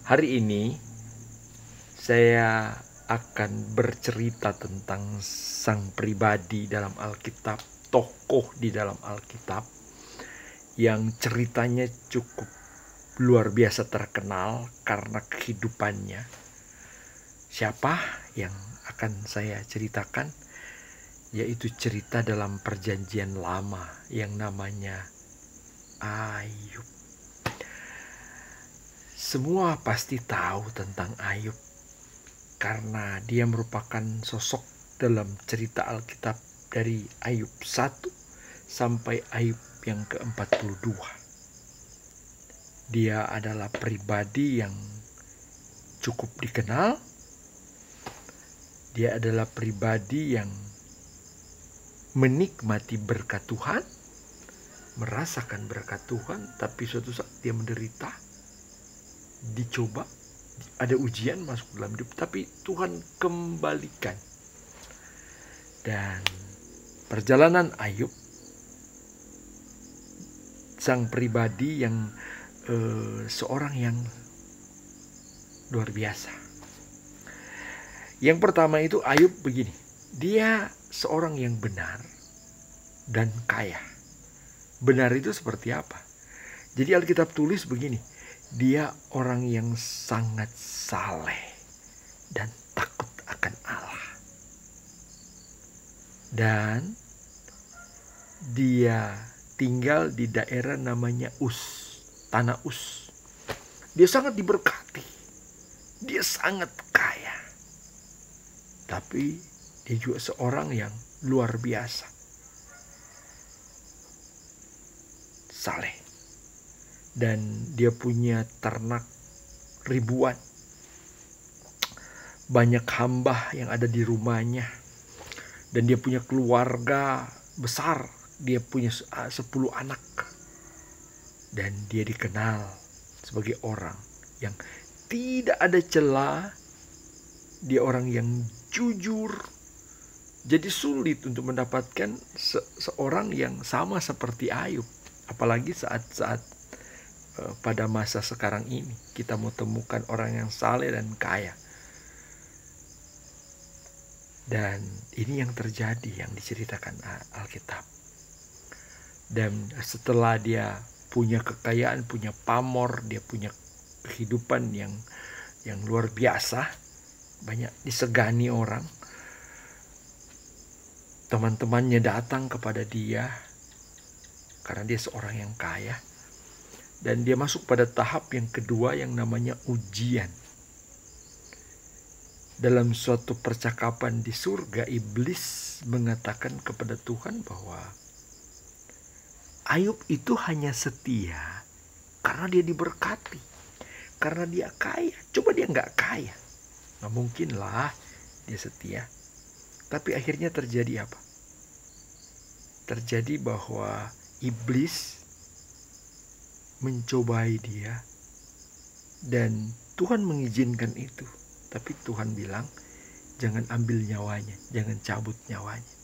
Hari ini saya akan bercerita tentang sang pribadi dalam Alkitab, tokoh di dalam Alkitab yang ceritanya cukup luar biasa terkenal karena kehidupannya. Siapa yang akan saya ceritakan? Yaitu cerita dalam Perjanjian Lama yang namanya Ayub. Semua pasti tahu tentang Ayub karena dia merupakan sosok dalam cerita Alkitab dari Ayub 1 sampai Ayub yang ke-42. Dia adalah pribadi yang cukup dikenal. Dia adalah pribadi yang menikmati berkat Tuhan, merasakan berkat Tuhan, tapi suatu saat dia menderita, dicoba, ada ujian masuk dalam hidup, tapi Tuhan kembalikan. Dan perjalanan Ayub, sang pribadi yang seorang yang luar biasa. Yang pertama itu Ayub begini, dia seorang yang benar dan kaya. Benar itu seperti apa? Jadi Alkitab tulis begini, dia orang yang sangat saleh dan takut akan Allah. Dan dia tinggal di daerah namanya Uz, tanah Uz. Dia sangat diberkati. Dia sangat kaya. Tapi dia juga seorang yang luar biasa. Saleh. Dan dia punya ternak ribuan. Banyak hamba yang ada di rumahnya. Dan dia punya keluarga besar. Dia punya 10 anak. Dan dia dikenal sebagai orang yang tidak ada celah. Dia orang yang jujur. Jadi sulit untuk mendapatkan seorang yang sama seperti Ayub. Apalagi saat-saat pada masa sekarang ini kita mau temukan orang yang saleh dan kaya. Dan ini yang terjadi, yang diceritakan Alkitab. Dan setelah dia punya kekayaan, punya pamor, dia punya kehidupan yang luar biasa, banyak disegani orang. Teman-temannya datang kepada dia karena dia seorang yang kaya. Dan dia masuk pada tahap yang kedua yang namanya ujian. Dalam suatu percakapan di surga, iblis mengatakan kepada Tuhan bahwa Ayub itu hanya setia karena dia diberkati, karena dia kaya. Coba dia nggak kaya, nggak mungkin lah dia setia. Tapi akhirnya terjadi apa? Terjadi bahwa iblis mencobai dia dan Tuhan mengizinkan itu. Tapi Tuhan bilang jangan ambil nyawanya, jangan cabut nyawanya.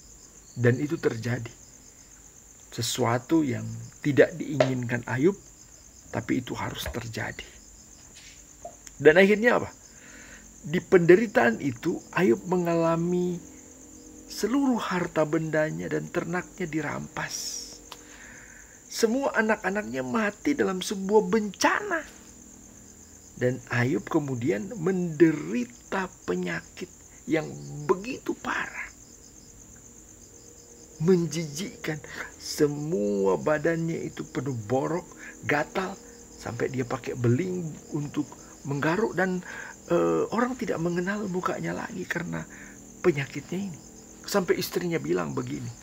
Dan itu terjadi. Sesuatu yang tidak diinginkan Ayub, tapi itu harus terjadi. Dan akhirnya apa? Di penderitaan itu Ayub mengalami seluruh harta bendanya dan ternaknya dirampas. Semua anak-anaknya mati dalam sebuah bencana. Dan Ayub kemudian menderita penyakit yang begitu parah. Menjijikkan. Semua badannya itu penuh borok, gatal. Sampai dia pakai beling untuk menggaruk. Dan orang tidak mengenal mukanya lagi karena penyakitnya ini. Sampai istrinya bilang begini.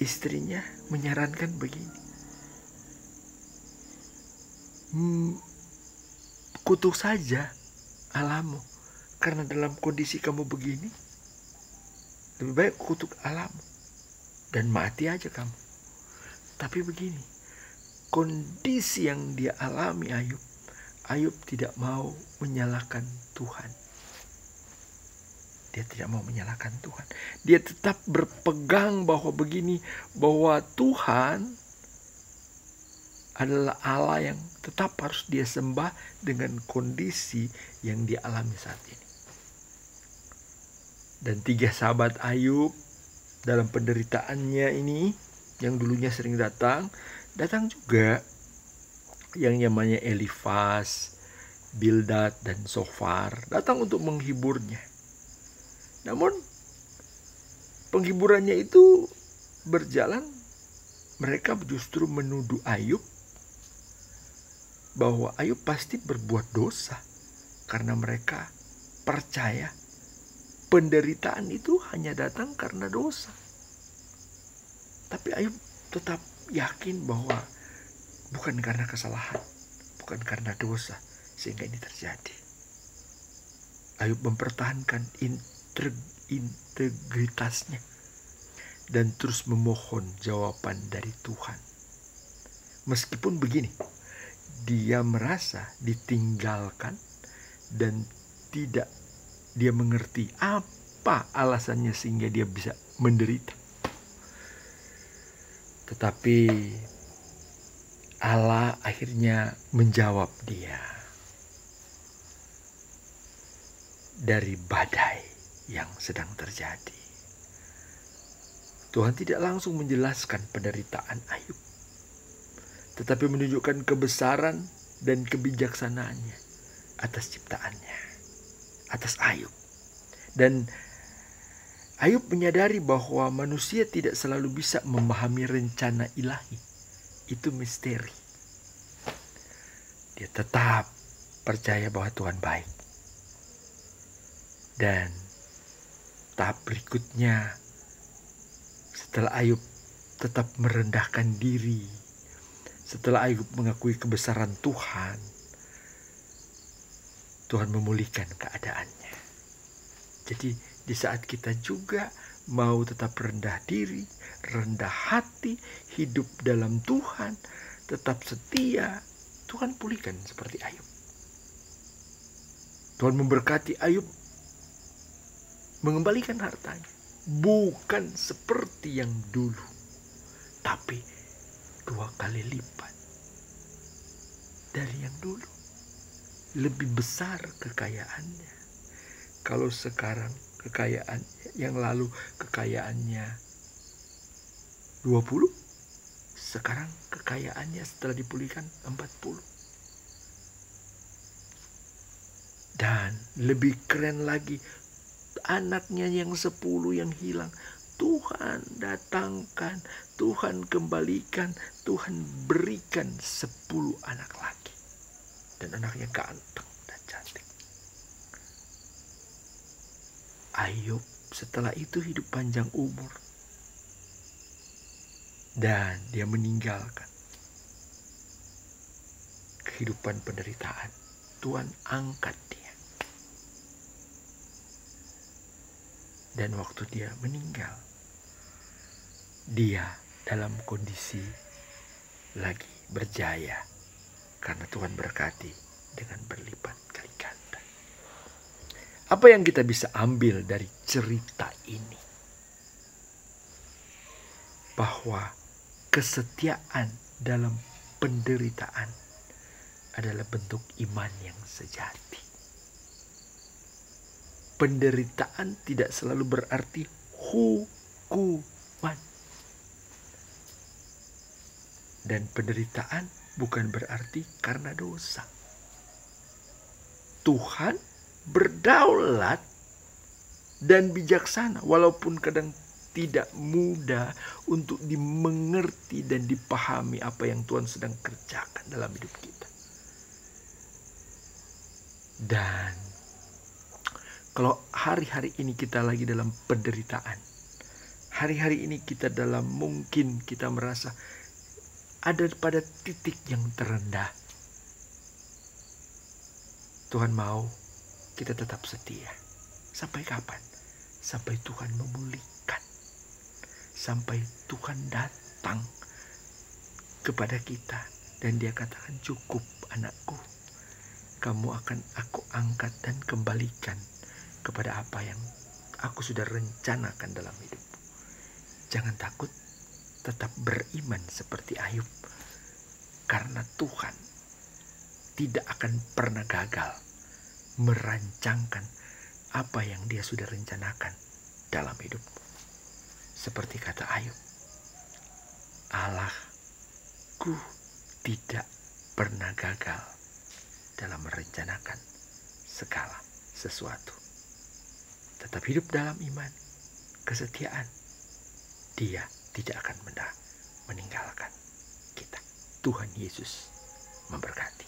Istrinya menyarankan begini. Kutuk saja Allahmu. Karena dalam kondisi kamu begini, lebih baik kutuk Allahmu. Dan mati aja kamu. Tapi begini, kondisi yang dia alami Ayub, Ayub tidak mau menyalahkan Tuhan. Dia tidak mau menyalahkan Tuhan. Dia tetap berpegang bahwa begini, bahwa Tuhan adalah Allah yang tetap harus dia sembah dengan kondisi yang dia alami saat ini. Dan 3 sahabat Ayub dalam penderitaannya ini, yang dulunya sering datang juga yang namanya Elifaz, Bildad, dan Sofar, datang untuk menghiburnya. Namun penghiburannya itu berjalan, mereka justru menuduh Ayub bahwa Ayub pasti berbuat dosa karena mereka percaya penderitaan itu hanya datang karena dosa. Tapi Ayub tetap yakin bahwa bukan karena kesalahan, bukan karena dosa sehingga ini terjadi. Ayub mempertahankan integritasnya dan terus memohon jawaban dari Tuhan. Meskipun begini, dia merasa ditinggalkan dan dia mengerti apa alasannya sehingga dia bisa menderita. Tetapi Allah akhirnya menjawab dia dari badai yang sedang terjadi. Tuhan tidak langsung menjelaskan penderitaan Ayub, tetapi menunjukkan kebesaran dan kebijaksanaannya atas ciptaannya, atas Ayub. Dan Ayub menyadari bahwa manusia tidak selalu bisa memahami rencana ilahi. Itu misteri. Dia tetap percaya bahwa Tuhan baik. Dan tahap berikutnya, setelah Ayub tetap merendahkan diri, setelah Ayub mengakui kebesaran Tuhan, Tuhan memulihkan keadaannya. Jadi di saat kita juga mau tetap rendah diri, rendah hati, hidup dalam Tuhan, tetap setia, Tuhan pulihkan seperti Ayub. Tuhan memberkati Ayub, mengembalikan hartanya. Bukan seperti yang dulu, tapi 2 kali lipat dari yang dulu. Lebih besar kekayaannya. Kalau sekarang kekayaan yang lalu kekayaannya 20, sekarang kekayaannya setelah dipulihkan 40. Dan lebih keren lagi, anaknya yang 10 yang hilang, Tuhan datangkan, Tuhan kembalikan, Tuhan berikan 10 anak lagi. Dan anaknya ganteng dan cantik. Ayub setelah itu hidup panjang umur. Dan dia meninggalkan kehidupan penderitaan. Tuhan angkat dia. Dan waktu dia meninggal, dia dalam kondisi lagi berjaya karena Tuhan berkati dengan berlipat kali ganda. Apa yang kita bisa ambil dari cerita ini? Bahwa kesetiaan dalam penderitaan adalah bentuk iman yang sejati. Penderitaan tidak selalu berarti hukuman. Dan penderitaan bukan berarti karena dosa. Tuhan berdaulat dan bijaksana, walaupun kadang tidak mudah untuk dimengerti dan dipahami apa yang Tuhan sedang kerjakan dalam hidup kita. Dan kalau hari-hari ini kita lagi dalam penderitaan, hari-hari ini kita dalam mungkin kita merasa ada pada titik yang terendah, Tuhan mau kita tetap setia. Sampai kapan? Sampai Tuhan memulihkan. Sampai Tuhan datang kepada kita dan dia katakan, cukup anakku. Kamu akan aku angkat dan kembalikan kepada apa yang aku sudah rencanakan dalam hidupmu. Jangan takut, tetap beriman seperti Ayub. Karena Tuhan tidak akan pernah gagal merancangkan apa yang Dia sudah rencanakan dalam hidupmu. Seperti kata Ayub, Allahku tidak pernah gagal dalam merencanakan segala sesuatu. Tetap hidup dalam iman, kesetiaan. Dia tidak akan meninggalkan kita. Tuhan Yesus memberkati.